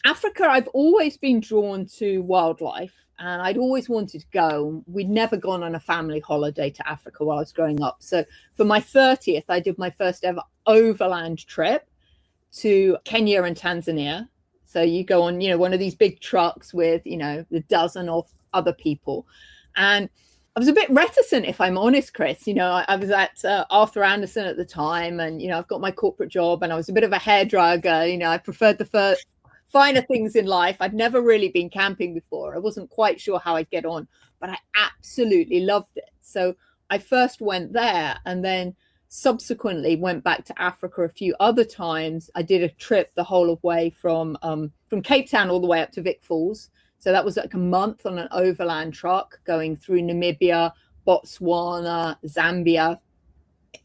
Africa, I've always been drawn to wildlife, and I'd always wanted to go. We'd never gone on a family holiday to Africa while I was growing up. So for my 30th, I did my first ever overland trip to Kenya and Tanzania. So you go on, one of these big trucks with, a dozen of other people. And I was a bit reticent, if I'm honest, Chris. I was at Arthur Anderson at the time, and, I've got my corporate job, and I was a bit of a hairdryer. I preferred the finer things in life. I'd never really been camping before. I wasn't quite sure how I'd get on, but I absolutely loved it. So I first went there, and then subsequently went back to Africa a few other times. I did a trip the whole of way from Cape Town all the way up to Vic Falls. So that was like a month on an overland truck going through Namibia, Botswana, Zambia.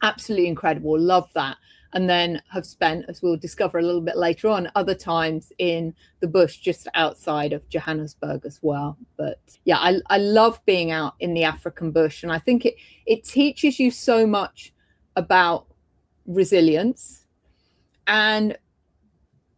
Absolutely incredible. Love that. And then have spent, as we'll discover a little bit later on, other times in the bush just outside of Johannesburg as well. But yeah, I love being out in the African bush. And I think it teaches you so much about resilience. And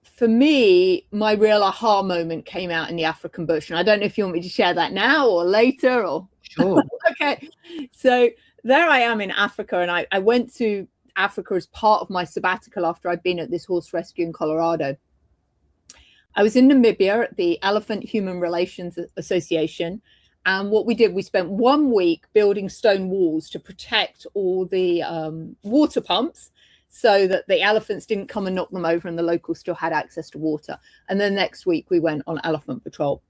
for me, my real aha moment came out in the African bush. And I don't know if you want me to share that now or later or... Sure. Okay. So there I am in Africa, and I went to Africa as part of my sabbatical after I'd been at this horse rescue in Colorado. I was in Namibia at the Elephant Human Relations Association. And what we did, we spent 1 week building stone walls to protect all the water pumps so that the elephants didn't come and knock them over and the locals still had access to water. And then next week we went on elephant patrol.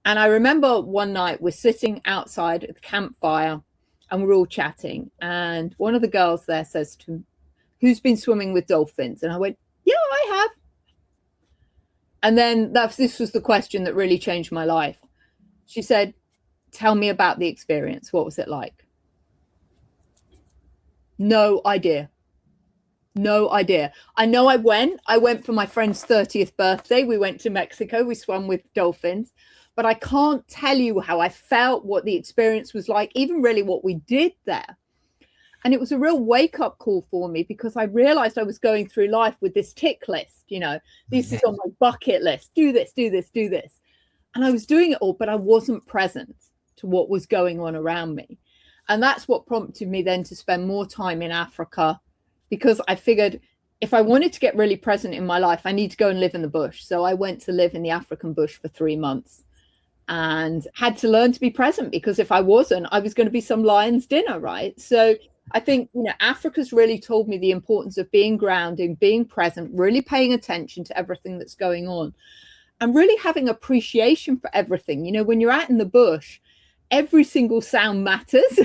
And I remember one night we're sitting outside at the campfire and we're all chatting. And one of the girls there says to me, "Who's been swimming with dolphins?" And I went, "Yeah, I have." And then this was the question that really changed my life. She said, "Tell me about the experience. What was it like?" No idea. No idea. I know I went for my friend's 30th birthday. We went to Mexico. We swam with dolphins. But I can't tell you how I felt, what the experience was like, even really what we did there. And it was a real wake-up call for me because I realized I was going through life with this tick list. This is on my bucket list. Do this, do this, do this. And I was doing it all, but I wasn't present to what was going on around me. And that's what prompted me then to spend more time in Africa, because I figured if I wanted to get really present in my life, I need to go and live in the bush. So I went to live in the African bush for 3 months and had to learn to be present, because if I wasn't, I was going to be some lion's dinner, right? So I think, Africa's really told me the importance of being grounded, being present, really paying attention to everything that's going on, and really having appreciation for everything. When you're out in the bush, every single sound matters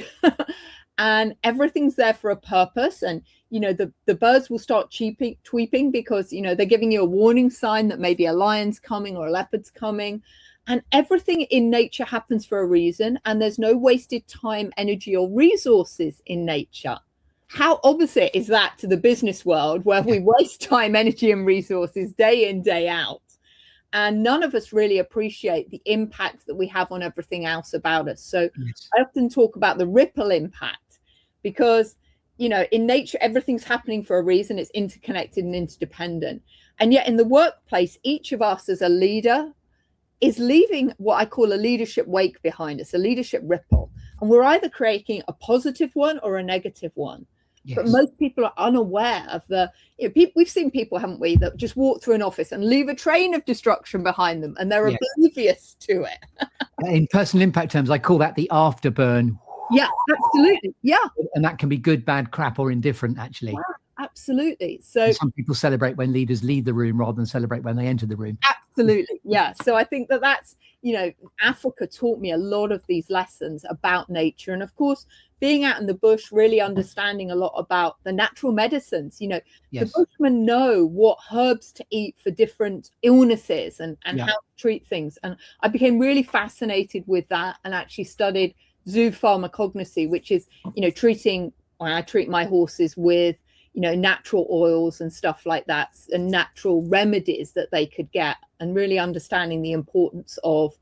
and everything's there for a purpose. And, the birds will start tweeping because, they're giving you a warning sign that maybe a lion's coming or a leopard's coming. And everything in nature happens for a reason. And there's no wasted time, energy, or resources in nature. How opposite is that to the business world, where we waste time, energy, and resources day in, day out? And none of us really appreciate the impact that we have on everything else about us. So yes. I often talk about the ripple impact, because, in nature, everything's happening for a reason. It's interconnected and interdependent. And yet in the workplace, each of us as a leader is leaving what I call a leadership wake behind us, a leadership ripple. And we're either creating a positive one or a negative one. Yes. But most people are unaware of we've seen people, haven't we, that just walk through an office and leave a train of destruction behind them, and they're oblivious to it. In personal impact terms, I call that the afterburn. Yeah, absolutely. Yeah. And that can be good, bad, crap, or indifferent, actually. Yeah, absolutely. So some people celebrate when leaders leave the room rather than celebrate when they enter the room. Absolutely. Yeah. So I think that's, Africa taught me a lot of these lessons about nature. And of course, being out in the bush, really understanding a lot about the natural medicines. Yes. The bushmen know what herbs to eat for different illnesses and how to treat things. And I became really fascinated with that and actually studied zoopharmacognosy, which is, I treat my horses with, natural oils and stuff like that, and natural remedies that they could get, and really understanding the importance of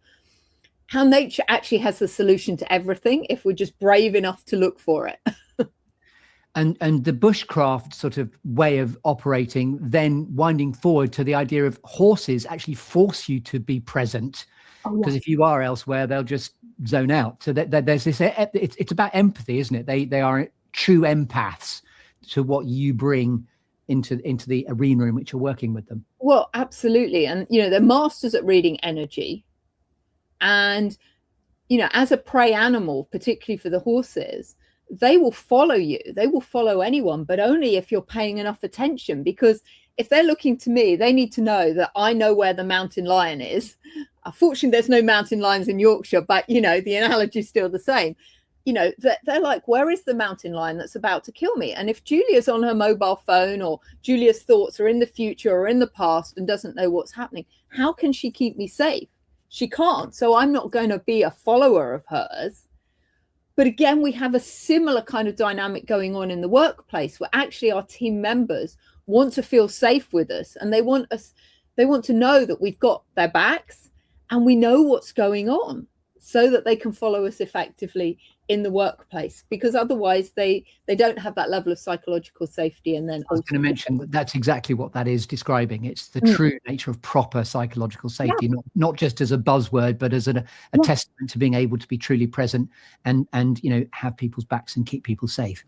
how nature actually has the solution to everything if we're just brave enough to look for it. And the bushcraft sort of way of operating, then winding forward to the idea of horses actually force you to be present, because if you are elsewhere, they'll just zone out. So there's this, it's about empathy, isn't it? They are true empaths to what you bring into the arena in which you're working with them. Well, absolutely. And, you know, they're masters at reading energy. And, you know, as a prey animal, particularly for the horses, they will follow you. They will follow anyone, but only if you're paying enough attention, because if they're looking to me, they need to know that I know where the mountain lion is. Unfortunately, there's no mountain lions in Yorkshire, but, you know, the analogy is still the same. You know, they're like, where is the mountain lion that's about to kill me? And if Julia's on her mobile phone, or Julia's thoughts are in the future or in the past and doesn't know what's happening, how can she keep me safe? She can't. So I'm not going to be a follower of hers. But again, we have a similar kind of dynamic going on in the workplace, where actually our team members want to feel safe with us, and they want to know that we've got their backs and we know what's going on, so that they can follow us effectively in the workplace, because otherwise they don't have that level of psychological safety. And then I was going to mention that's exactly what that is describing. It's the true nature of proper psychological safety, not just as a buzzword, but as a testament to being able to be truly present and you know, have people's backs and keep people safe.